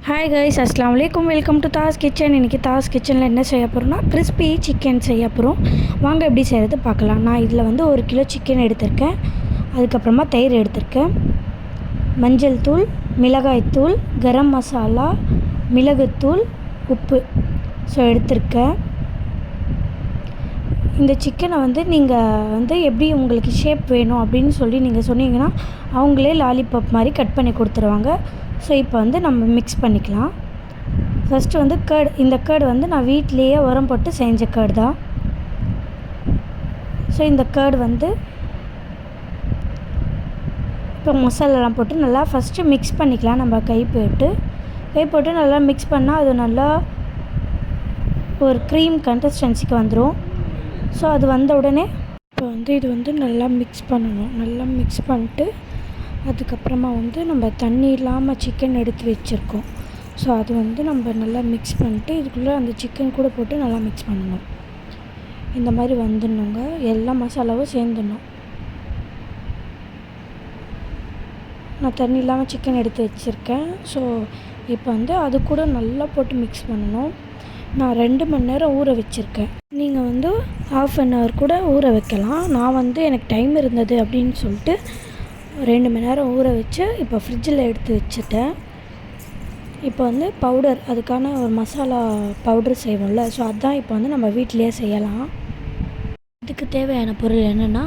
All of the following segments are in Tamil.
ஹாய் கைஸ், அஸ்ஸலாமு அலைக்கும். Welcome to Das kitchen. இன்றைக்கி தாஸ் கிச்சனில் என்ன செய்ய போகிறோம்னா கிறிஸ்பி சிக்கன் செய்ய போகிறோம். வாங்க எப்படி செய்கிறது பார்க்கலாம். நான் இதில் வந்து 1 கிலோ சிக்கன் எடுத்திருக்கேன். அதுக்கப்புறமா தயிர் எடுத்திருக்கேன், மஞ்சள் தூள், மிளகாய் தூள், கரம் மசாலா, மிளகுத்தூள், உப்பு எடுத்திருக்கேன். இந்த சிக்கனை வந்து நீங்கள் வந்து எப்படி உங்களுக்கு ஷேப் வேணும் அப்படின்னு சொல்லி நீங்கள் சொன்னீங்கன்னா அவங்களே லாலிபாப் மாதிரி கட் பண்ணி கொடுத்துருவாங்க. இப்போ வந்து நம்ம மிக்ஸ் பண்ணிக்கலாம். ஃபஸ்ட்டு வந்து இந்த கேர்டு வந்து நான் வீட்டிலையே உரம் போட்டு செஞ்ச கேர்டு தான். இந்த கேர்டு வந்து இப்போ மசாலாலாம் போட்டு நல்லா ஃபஸ்ட்டு மிக்ஸ் பண்ணிக்கலாம். நம்ம கை போட்டு நல்லா மிக்ஸ் பண்ணால் அது நல்லா ஒரு க்ரீம் கன்சிஸ்டன்சிக்கு வந்துடும். அது வந்த உடனே இப்போ வந்து இது வந்து நல்லா மிக்ஸ் பண்ணணும். நல்லா மிக்ஸ் பண்ணிட்டு அதுக்கப்புறமா வந்து நம்ம தண்ணி இல்லாமல் சிக்கன் எடுத்து வச்சுருக்கோம். அது வந்து நம்ம நல்லா மிக்ஸ் பண்ணிட்டு இதுக்குள்ளே அந்த சிக்கன் கூட போட்டு நல்லா மிக்ஸ் பண்ணணும். இந்த மாதிரி வந்துடணுங்க. எல்லா மசாலாவும் சேர்ந்துடணும். நான் தண்ணி இல்லாமல் சிக்கன் எடுத்து வச்சுருக்கேன். இப்போ வந்து அது கூட நல்லா போட்டு மிக்ஸ் பண்ணணும். நான் 2 மணி நேரம் ஊற வச்சுருக்கேன். நீங்கள் வந்து ½ அன் ஹவர் கூட ஊற வைக்கலாம். நான் வந்து எனக்கு டைம் இருந்தது அப்படின்னு சொல்லிட்டு 2 மணி நேரம் ஊற வச்சு இப்போ ஃப்ரிட்ஜில் எடுத்து வச்சுட்டேன். இப்போ வந்து பவுடர், அதுக்கான ஒரு மசாலா பவுடர் செய்வோம்ல, அதுதான் இப்போ வந்து நம்ம வீட்டிலையே செய்யலாம். இதுக்கு தேவையான பொருள் என்னென்னா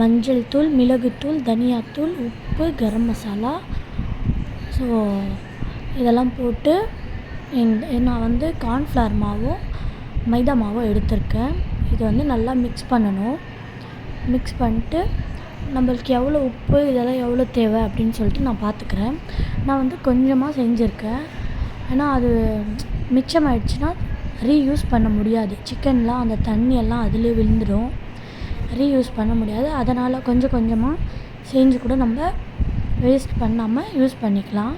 மஞ்சள் தூள், மிளகுத்தூள், தனியாத்தூள், உப்பு, கரம் மசாலா. இதெல்லாம் போட்டு நான் வந்து கார்ன்ஃப்ளவர் மாவும் மைதா மாவும் எடுத்திருக்கேன். இதை வந்து நல்லா மிக்ஸ் பண்ணணும். மிக்ஸ் பண்ணிட்டு நம்மளுக்கு எவ்வளோ உப்பு இதெல்லாம் எவ்வளோ தேவை அப்படின்னு சொல்லிட்டு நான் பார்த்துக்கிறேன். நான் வந்து கொஞ்சமாக செஞ்சுருக்கேன். ஏன்னா அது மிச்சமாயிடுச்சுன்னா ரீயூஸ் பண்ண முடியாது. சிக்கன்லாம் அந்த தண்ணியெல்லாம் அதிலே விழுந்துடும், ரீயூஸ் பண்ண முடியாது. அதனால் கொஞ்சம் கொஞ்சமாக செஞ்சு கூட நம்ம வேஸ்ட் பண்ணாமல் யூஸ் பண்ணிக்கலாம்.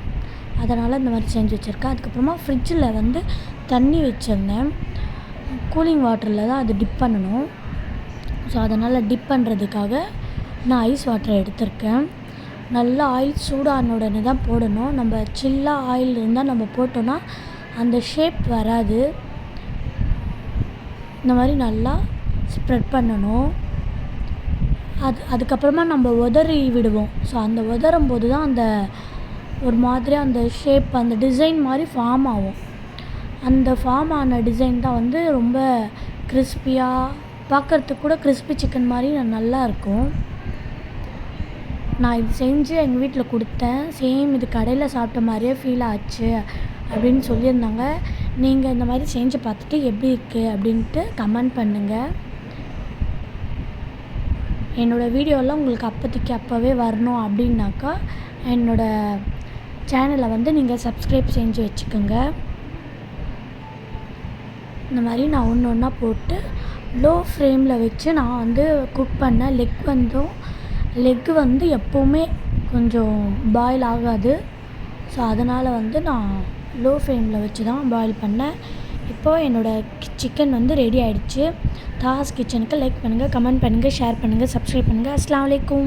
அதனால் இந்த மாதிரி செஞ்சு வச்சுருக்கேன். அதுக்கப்புறமா ஃப்ரிட்ஜில் வந்து தண்ணி வச்சுருந்தேன். கூலிங் வாட்டரில் தான் அது டிப் பண்ணணும். அதனால் டிப் பண்ணுறதுக்காக நான் ஐஸ் வாட்டர் எடுத்திருக்கேன். நல்லா ஆயில் சூடான உடனே தான் போடணும். நம்ம சில்லாக ஆயில் இருந்தால் நம்ம போட்டோன்னா அந்த ஷேப் வராது. இந்த மாதிரி நல்லா ஸ்ப்ரெட் பண்ணணும். அதுக்கப்புறமா நம்ம உதறி விடுவோம். அந்த உதறும் போது தான் அந்த ஒரு மாதிரியாக அந்த ஷேப், அந்த டிசைன் மாதிரி ஃபார்ம் ஆகும். அந்த ஃபார்ம் ஆன டிசைன் தான் வந்து ரொம்ப கிறிஸ்பியாக, பார்க்குறதுக்கு கூட கிறிஸ்பி சிக்கன் மாதிரி நல்லா இருக்கும். நான் இது செஞ்சு எங்கள் வீட்டில் கொடுத்தேன். சேம் இது கடையில் சாப்பிட்ட மாதிரியே ஃபீல் ஆச்சு அப்படின்னு சொல்லியிருந்தாங்க. நீங்கள் இந்த மாதிரி செஞ்சு பார்த்துட்டு எப்படி இருக்குது அப்படின்ட்டு கமெண்ட் பண்ணுங்கள். என்னோடய வீடியோலாம் உங்களுக்கு அப்போதைக்கு அப்போவே வரணும் அப்படின்னாக்கா என்னோடய சேனலை வந்து நீங்கள் சப்ஸ்கிரைப் செஞ்சு வச்சுக்கோங்க. இந்த மாதிரி நான் ஒன்று ஒன்றா போட்டு லோ ஃப்ளேமில் வச்சு நான் வந்து குக் பண்ணேன். லெக்கு வந்து எப்போவுமே கொஞ்சம் பாயில் ஆகாது. அதனால் வந்து நான் லோ ஃப்ளேமில் வச்சு தான் பாயில் பண்ணேன். இப்போது என்னோடய சிக்கன் வந்து ரெடி ஆகிடுச்சு. தாஸ் கிச்சனுக்கு லைக் பண்ணுங்கள், கமெண்ட் பண்ணுங்கள், ஷேர் பண்ணுங்கள், சப்ஸ்கிரைப் பண்ணுங்கள். அஸ்ஸலாமு அலைக்கும்.